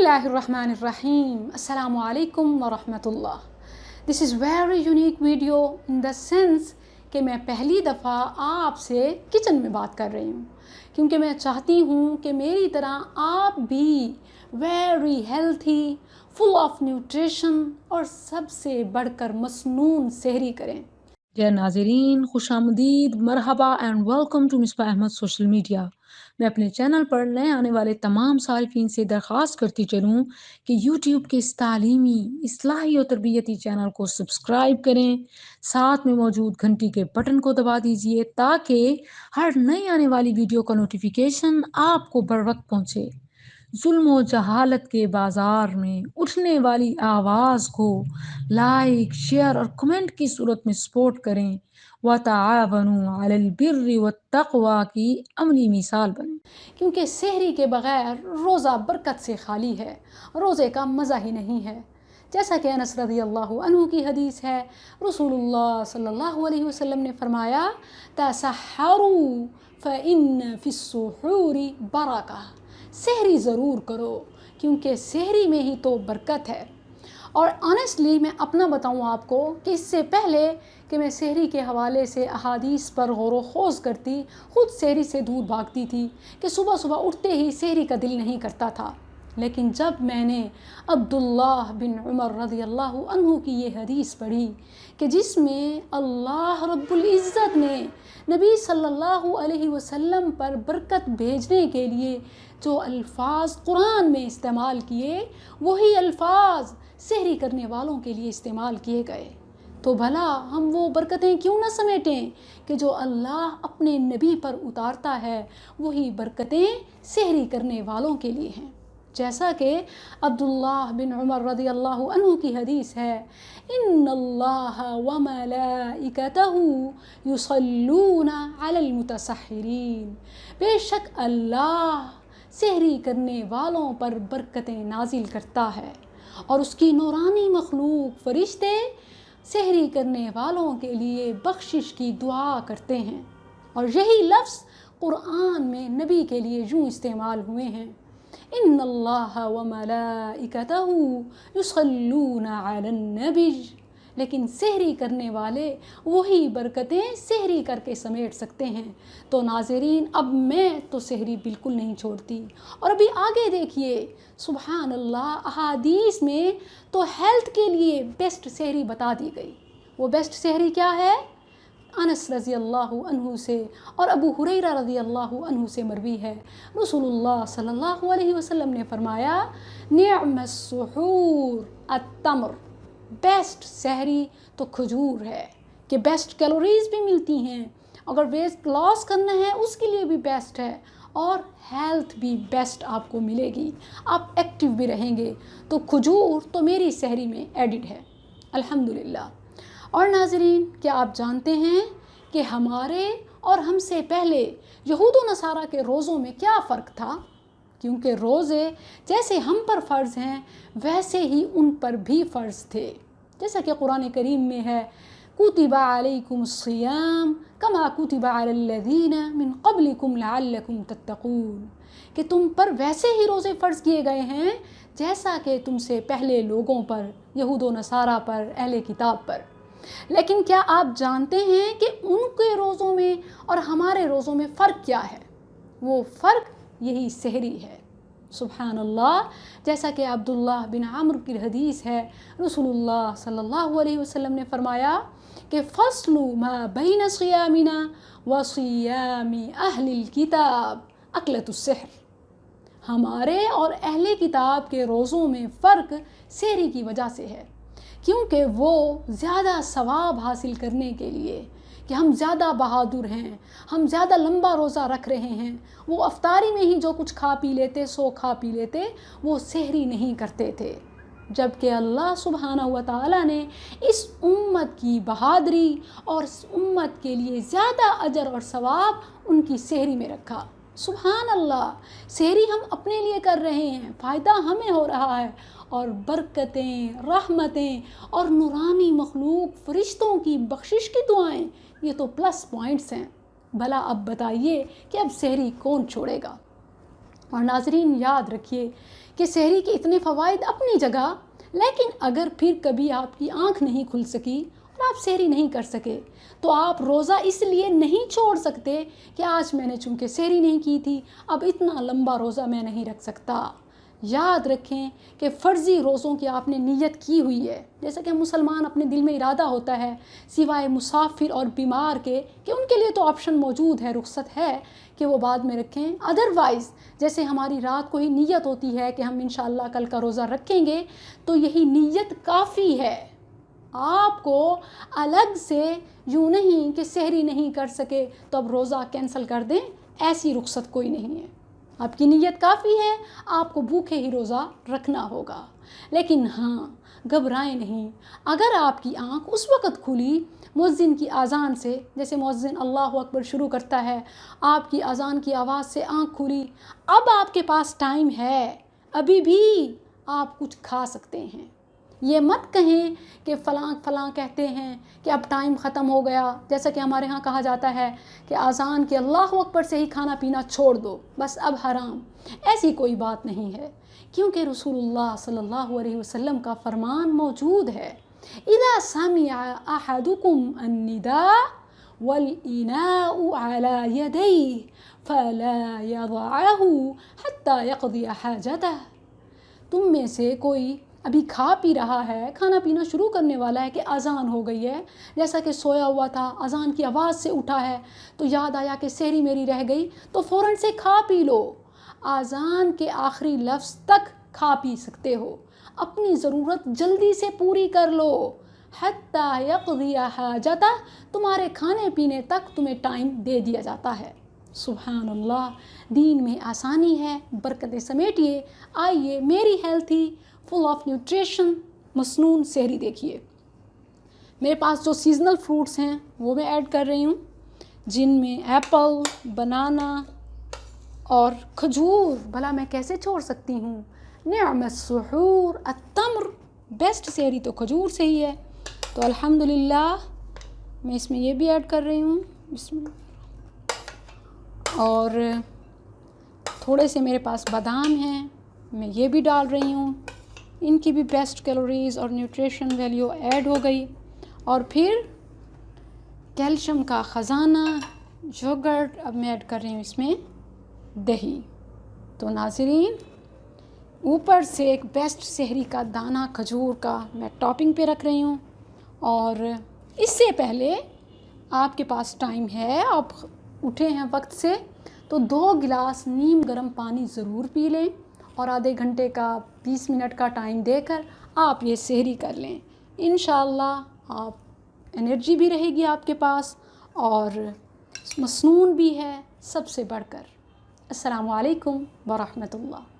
Bismillahirrahmanirrahim. Assalamu alaikum wa rahmatullah. This is very unique video in the sense کہ میں پہلی دفعہ آپ سے کچن میں بات کر رہی ہوں کیونکہ میں چاہتی ہوں کہ میری طرح آپ بھی very healthy full of nutrition اور سب سے بڑھ کر مسنون سحری کریں۔ ڈیئر ناظرین، خوش آمدید، مرحبا and welcome to Misbah Ahmed social media. میں اپنے چینل پر نئے آنے والے تمام صارفین سے درخواست کرتی چلوں کہ یوٹیوب کے اس تعلیمی، اصلاحی اور تربیتی چینل کو سبسکرائب کریں، ساتھ میں موجود گھنٹی کے بٹن کو دبا دیجئے تاکہ ہر نئی آنے والی ویڈیو کا نوٹیفیکیشن آپ کو بر وقت پہنچے۔ ظلم و جہالت کے بازار میں اٹھنے والی آواز کو لائک، شیئر اور کمنٹ کی صورت میں سپورٹ کریں۔ وَتَعَاوَنُوا عَلَى الْبِرِّ وَالتَّقْوَى کی عملی مثال بنیں، کیونکہ سحری کے بغیر روزہ برکت سے خالی ہے، روزے کا مزہ ہی نہیں ہے۔ جیسا کہ انس رضی اللہ عنہ کی حدیث ہے، رسول اللہ صلی اللہ علیہ وسلم نے فرمایا تَسَحَّرُوا فَإِنَّ فِي السُّحُورِ بَرَكَةٌ، سحری ضرور کرو کیونکہ سحری میں ہی تو برکت ہے۔ اور آنیسٹلی میں اپنا بتاؤں آپ کو کہ اس سے پہلے کہ میں سحری کے حوالے سے احادیث پر غور و خوض کرتی، خود سحری سے دور بھاگتی تھی کہ صبح صبح اٹھتے ہی سحری کا دل نہیں کرتا تھا۔ لیکن جب میں نے عبداللہ بن عمر رضی اللہ عنہ کی یہ حدیث پڑھی کہ جس میں اللہ رب العزت نے نبی صلی اللہ علیہ وسلم پر برکت بھیجنے کے لیے جو الفاظ قرآن میں استعمال کیے، وہی الفاظ سحری کرنے والوں کے لیے استعمال کیے گئے، تو بھلا ہم وہ برکتیں کیوں نہ سمیٹیں کہ جو اللہ اپنے نبی پر اتارتا ہے، وہی برکتیں سحری کرنے والوں کے لیے ہیں۔ جیسا کہ عبداللہ بن عمر رضی اللہ عنہ کی حدیث ہے، ان اللہ وملائکتہ یصلون علی المتسحرین، بے شک اللہ سحری کرنے والوں پر برکتیں نازل کرتا ہے اور اس کی نورانی مخلوق فرشتے سحری کرنے والوں کے لیے بخشش کی دعا کرتے ہیں۔ اور یہی لفظ قرآن میں نبی کے لیے یوں استعمال ہوئے ہیں، ان اللہ وملائکتہ یصلون علی النبی، لیکن سحری کرنے والے وہی برکتیں سحری کر کے سمیٹ سکتے ہیں۔ تو ناظرین، اب میں تو سحری بالکل نہیں چھوڑتی، اور ابھی آگے دیکھیے سبحان اللہ، احادیث میں تو ہیلتھ کے لیے بیسٹ سحری بتا دی گئی۔ وہ بیسٹ سحری کیا ہے؟ انس رضی اللہ عنہ سے اور ابو ہریرہ رضی اللہ عنہ سے مروی ہے، رسول اللہ صلی اللہ علیہ وسلم نے فرمایا نعم السحور التمر، بیسٹ سحری تو کھجور ہے کہ بیسٹ کیلوریز بھی ملتی ہیں، اگر ویٹ لاس کرنا ہے اس کے لیے بھی بیسٹ ہے، اور ہیلتھ بھی بیسٹ آپ کو ملے گی، آپ ایکٹیو بھی رہیں گے۔ تو کھجور تو میری سحری میں ایڈڈ ہے الحمدللہ۔ اور ناظرین، کیا آپ جانتے ہیں کہ ہمارے اور ہم سے پہلے یہود و نصارہ کے روزوں میں کیا فرق تھا؟ کیونکہ روزے جیسے ہم پر فرض ہیں ویسے ہی ان پر بھی فرض تھے، جیسا کہ قرآن کریم میں ہے کتب علیکم الصیام کما کتب علی الذین من قبلکم لعلکم تتقون، کہ تم پر ویسے ہی روزے فرض کیے گئے ہیں جیسا کہ تم سے پہلے لوگوں پر، یہود و نصارہ پر، اہل کتاب پر۔ لیکن کیا آپ جانتے ہیں کہ ان کے روزوں میں اور ہمارے روزوں میں فرق کیا ہے؟ وہ فرق یہی سحری ہے۔ سبحان اللہ، جیسا کہ عبداللہ بن عمرو کی حدیث ہے، رسول اللہ صلی اللہ علیہ وسلم نے فرمایا کہ فصل ما بین صیامنا و صیام اہل الکتاب اکلۃ السحر، ہمارے اور اہل کتاب کے روزوں میں فرق سحری کی وجہ سے ہے، کیونکہ وہ زیادہ ثواب حاصل کرنے کے لیے کہ ہم زیادہ بہادر ہیں، ہم زیادہ لمبا روزہ رکھ رہے ہیں، وہ افطاری میں ہی جو کچھ کھا پی لیتے سو کھا پی لیتے، وہ سحری نہیں کرتے تھے، جبکہ اللہ سبحانہ و تعالیٰ نے اس امت کی بہادری اور اس امت کے لیے زیادہ اجر اور ثواب ان کی سحری میں رکھا۔ سبحان اللہ، سحری ہم اپنے لیے کر رہے ہیں، فائدہ ہمیں ہو رہا ہے، اور برکتیں، رحمتیں اور نورانی مخلوق فرشتوں کی بخشش کی دعائیں، یہ تو پلس پوائنٹس ہیں۔ بھلا اب بتائیے کہ اب سحری کون چھوڑے گا؟ اور ناظرین یاد رکھیے کہ سحری کے اتنے فوائد اپنی جگہ، لیکن اگر پھر کبھی آپ کی آنکھ نہیں کھل سکی اور آپ سحری نہیں کر سکے تو آپ روزہ اس لیے نہیں چھوڑ سکتے کہ آج میں نے چونکہ سحری نہیں کی تھی اب اتنا لمبا روزہ میں نہیں رکھ سکتا۔ یاد رکھیں کہ فرضی روزوں کی آپ نے نیت کی ہوئی ہے، جیسا کہ مسلمان اپنے دل میں ارادہ ہوتا ہے، سوائے مسافر اور بیمار کے کہ ان کے لیے تو آپشن موجود ہے، رخصت ہے کہ وہ بعد میں رکھیں، ادروائز جیسے ہماری رات کو ہی نیت ہوتی ہے کہ ہم انشاءاللہ کل کا روزہ رکھیں گے تو یہی نیت کافی ہے۔ آپ کو الگ سے یوں نہیں کہ سحری نہیں کر سکے تو اب روزہ کینسل کر دیں، ایسی رخصت کوئی نہیں ہے۔ آپ کی نیت کافی ہے، آپ کو بھوکے ہی روزہ رکھنا ہوگا۔ لیکن ہاں، گھبرائیں نہیں، اگر آپ کی آنکھ اس وقت کھلی مؤذن کی اذان سے، جیسے مؤذن اللہ اکبر شروع کرتا ہے، آپ کی اذان کی آواز سے آنکھ کھلی، اب آپ کے پاس ٹائم ہے، ابھی بھی آپ کچھ کھا سکتے ہیں۔ یہ مت کہیں کہ فلاں فلاں کہتے ہیں کہ اب ٹائم ختم ہو گیا، جیسا کہ ہمارے ہاں کہا جاتا ہے کہ اذان کے اللہ اکبر سے ہی کھانا پینا چھوڑ دو، بس اب حرام۔ ایسی کوئی بات نہیں ہے، کیونکہ رسول اللہ صلی اللہ علیہ وسلم کا فرمان موجود ہے، اذا سمع احدکم النداء والاناء على يديه فلا يضعه حتى يقضي حاجته۔ تم میں سے کوئی ابھی کھا پی رہا ہے، کھانا پینا شروع کرنے والا ہے کہ اذان ہو گئی ہے، جیسا کہ سویا ہوا تھا، اذان کی آواز سے اٹھا ہے تو یاد آیا کہ سحری میری رہ گئی تو فوراً سے کھا پی لو، اذان کے آخری لفظ تک کھا پی سکتے ہو، اپنی ضرورت جلدی سے پوری کر لو، حتی یقضی حاجتہ، تمہارے کھانے پینے تک تمہیں ٹائم دے دیا جاتا ہے۔ سبحان اللہ، دین میں آسانی ہے، برکتیں سمیٹیے۔ آئیے میری ہیلتھی فل آف نیوٹریشن مسنون سحری دیکھیے۔ میرے پاس جو سیزنل فروٹس ہیں وہ میں ایڈ کر رہی ہوں، جن میں ایپل، بنانا اور کھجور، بھلا میں کیسے چھوڑ سکتی ہوں۔ نعم السحور التمر، بیسٹ سحری تو کھجور سے ہی ہے، تو الحمدللہ میں اس میں یہ بھی ایڈ کر رہی ہوں، بسم اللہ۔ اور تھوڑے سے میرے پاس بادام ہیں، میں یہ بھی ڈال رہی ہوں، ان کی بھی بیسٹ کیلوریز اور نیوٹریشن ویلیو ایڈ ہو گئی۔ اور پھر کیلشیم کا خزانہ یوگرٹ، اب میں ایڈ کر رہی ہوں اس میں دہی۔ تو ناظرین، اوپر سے ایک بیسٹ سحری کا دانہ کھجور کا میں ٹاپنگ پہ رکھ رہی ہوں، اور اس سے پہلے آپ کے پاس ٹائم ہے، آپ اٹھے ہیں وقت سے، تو 2 گلاس نیم گرم پانی ضرور پی لیں، اور آدھے گھنٹے کا 20 منٹ کا ٹائم دے کر آپ یہ سحری کر لیں۔ انشاءاللہ آپ انرجی بھی رہے گی آپ کے پاس، اور مسنون بھی ہے سب سے بڑھ کر۔ السلام علیکم ورحمۃ اللہ۔